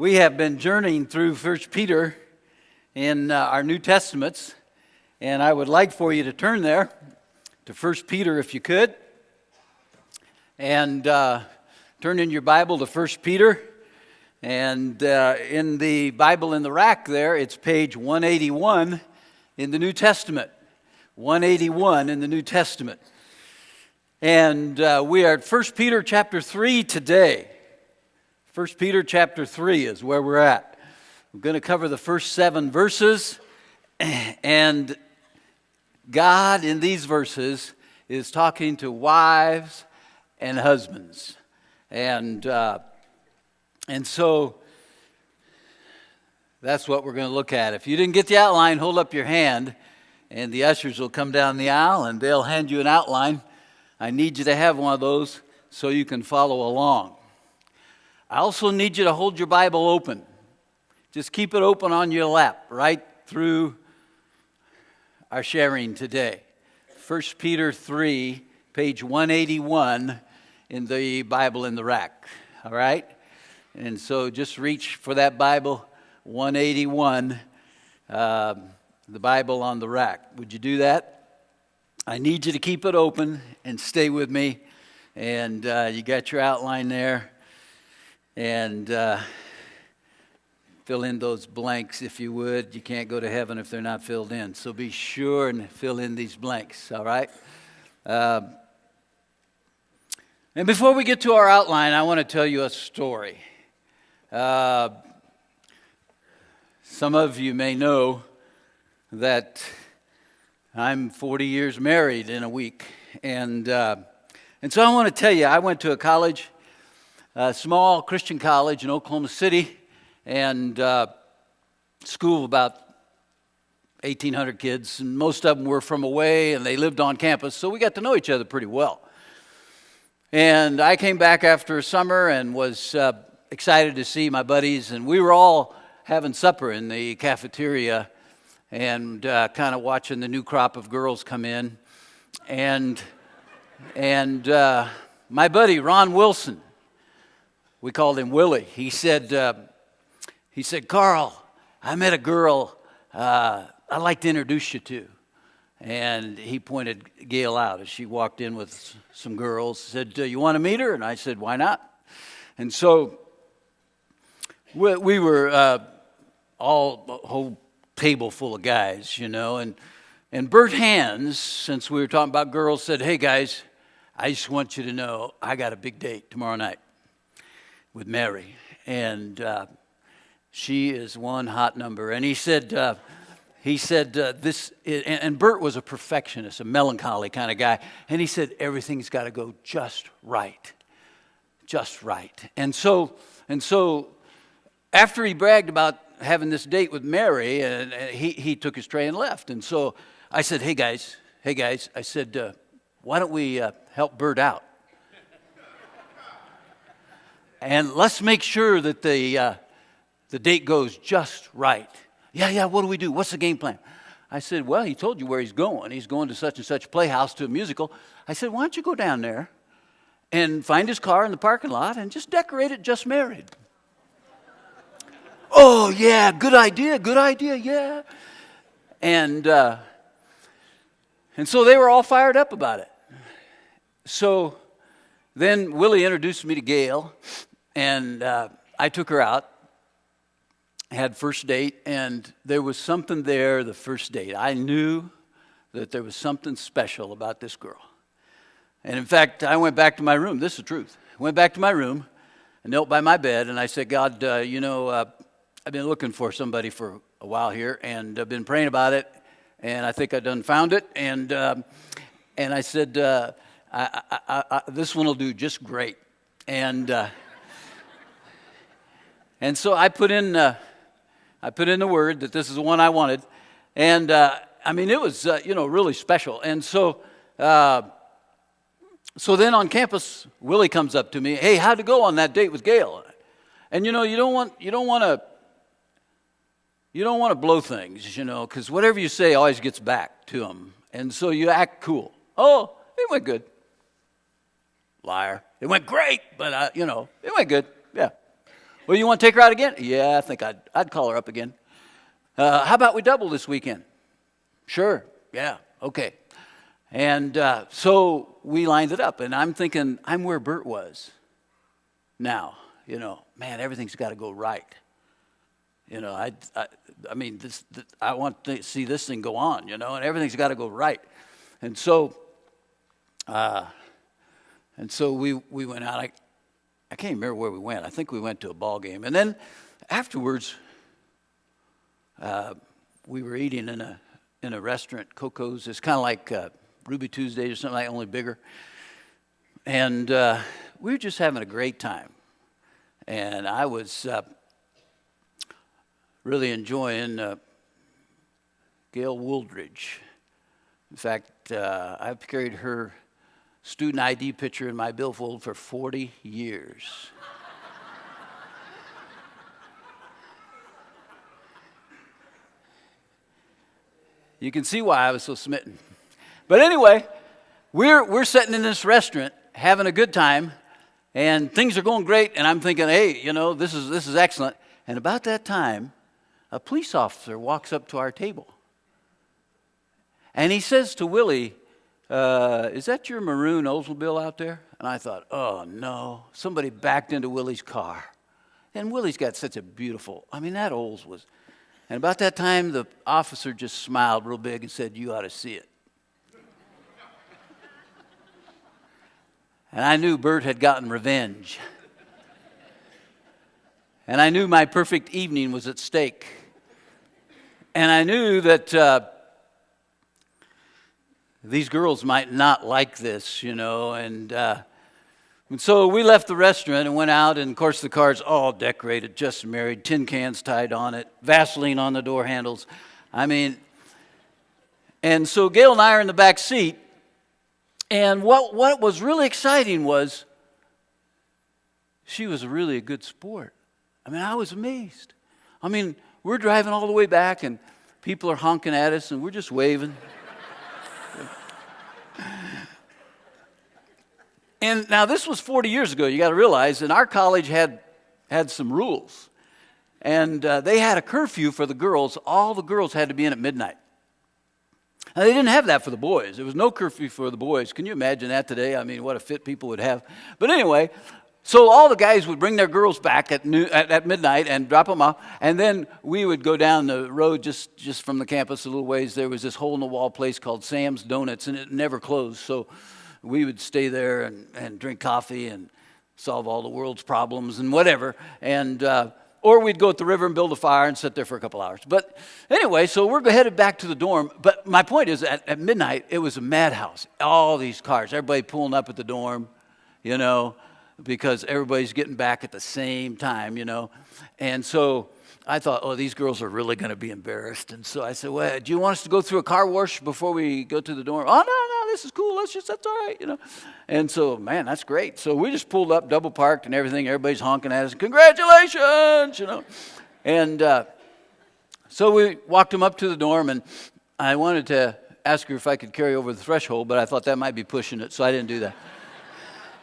We have been journeying through 1 Peter in our New Testaments, and I would like for you to turn there to 1 Peter if you could, and turn in your Bible to 1 Peter, and in the Bible in the rack there, it's page 181 in the New Testament, 181 in the New Testament. And we are at 1 Peter chapter 3 today. 1 Peter chapter 3 is where we're at. We're going to cover the first 7 verses, and God in these verses is talking to wives and husbands. And so that's what we're going to look at. If you didn't get the outline, hold up your hand, and the ushers will come down the aisle, and they'll hand you an outline. I need you to have one of those so you can follow along. I also need you to hold your Bible open. Just keep it open on your lap right through our sharing today. 1 Peter 3, page 181 in the Bible in the rack. All right? And so just reach for that Bible, 181, the Bible on the rack. Would you do that? I need you to keep it open and stay with me. And you got your outline there. And fill in those blanks if you would. You can't go to heaven if they're not filled in. So be sure and fill in these blanks, all right? And before we get to our outline, I want to tell you a story. Some of you may know that I'm 40 years married in a week. And so I want to tell you, I went to a college, a small Christian college in Oklahoma City, and school of about 1,800 kids, and most of them were from away, and they lived on campus, so we got to know each other pretty well. And I came back after a summer and was excited to see my buddies, and we were all having supper in the cafeteria and kind of watching the new crop of girls come in. And my buddy, Ron Wilson, we called him Willie. He said, Carl, I met a girl I'd like to introduce you to. And he pointed Gail out as she walked in with some girls, said, you want to meet her? And I said, why not? And so we were a whole table full of guys, you know. And Bert Hands, since we were talking about girls, said, hey, guys, I just want you to know I got a big date tomorrow night with Mary, and she is one hot number. And he said, this, and Bert was a perfectionist, a melancholy kind of guy, and he said, everything's got to go just right. And so after he bragged about having this date with Mary, and he took his tray and left. And so I said, hey guys, I said, why don't we help Bert out? And let's make sure that the date goes just right. Yeah, what do we do? What's the game plan? I said, well, he told you where he's going. He's going to such and such playhouse to a musical. I said, why don't you go down there and find his car in the parking lot and just decorate it just married? Oh, yeah, good idea, yeah. And so they were all fired up about it. So then Willie introduced me to Gail, and I took her out, had first date, and there was something there the first date. I knew that there was something special about this girl. And in fact, I went back to my room. This is the truth. I went back to my room and knelt by my bed, and I said, God, I've been looking for somebody for a while here, and I've been praying about it, and I think I done found it. And I said, this one will do just great. And so I put in the word that this is the one I wanted, and it was really special. And so then on campus, Willie comes up to me, hey, how'd it go on that date with Gail? And you don't want to blow things, because whatever you say always gets back to them, and so you act cool. Oh, it went good. Liar. It went great, but, it went good. Yeah. Well, you want to take her out again? Yeah, I think I'd call her up again. How about we double this weekend? Sure. Yeah. Okay. And so we lined it up, and I'm thinking I'm where Bert was now. Man, everything's got to go right. I mean, I want to see this thing go on, and everything's got to go right. And so we went out. I can't remember where we went. I think we went to a ball game, and then afterwards, we were eating in a restaurant, Coco's. It's kind of like Ruby Tuesdays or something like, only bigger. And we were just having a great time. And I was really enjoying Gail Wooldridge. In fact, I've carried her student ID picture in my billfold for 40 years. You can see why I was so smitten. But anyway, we're sitting in this restaurant having a good time, and things are going great, and I'm thinking, hey, this is excellent. And about that time, a police officer walks up to our table. And he says to Willie, is that your maroon Oldsmobile out there? And I thought, oh, no. Somebody backed into Willie's car. And Willie's got such a beautiful, that Olds was. And about that time, the officer just smiled real big and said, you ought to see it. And I knew Bert had gotten revenge. And I knew my perfect evening was at stake. And I knew that these girls might not like this, and so we left the restaurant and went out, and of course the car's all decorated, just married, tin cans tied on it, Vaseline on the door handles. And so Gail and I are in the back seat, and what was really exciting was she was really a good sport. I was amazed. We're driving all the way back, and people are honking at us, and we're just waving. And now this was 40 years ago, you got to realize, and our college had some rules. And they had a curfew for the girls. All the girls had to be in at midnight. Now, they didn't have that for the boys. There was no curfew for the boys. Can you imagine that today? What a fit people would have. But anyway, so all the guys would bring their girls back at midnight and drop them off. And then we would go down the road just from the campus a little ways. There was this hole-in-the-wall place called Sam's Donuts, and it never closed. So we would stay there and drink coffee and solve all the world's problems and whatever. And or we'd go at the river and build a fire and sit there for a couple hours. But anyway, so we're headed back to the dorm. But my point is, at midnight, it was a madhouse. All these cars, everybody pulling up at the dorm, because everybody's getting back at the same time, And so I thought, oh, these girls are really going to be embarrassed. And so I said, well, do you want us to go through a car wash before we go to the dorm? Oh, no, this is cool. That's all right, And so, man, that's great. So we just pulled up, double parked and everything. Everybody's honking at us. Congratulations, And so we walked them up to the dorm, and I wanted to ask her if I could carry over the threshold, but I thought that might be pushing it, so I didn't do that.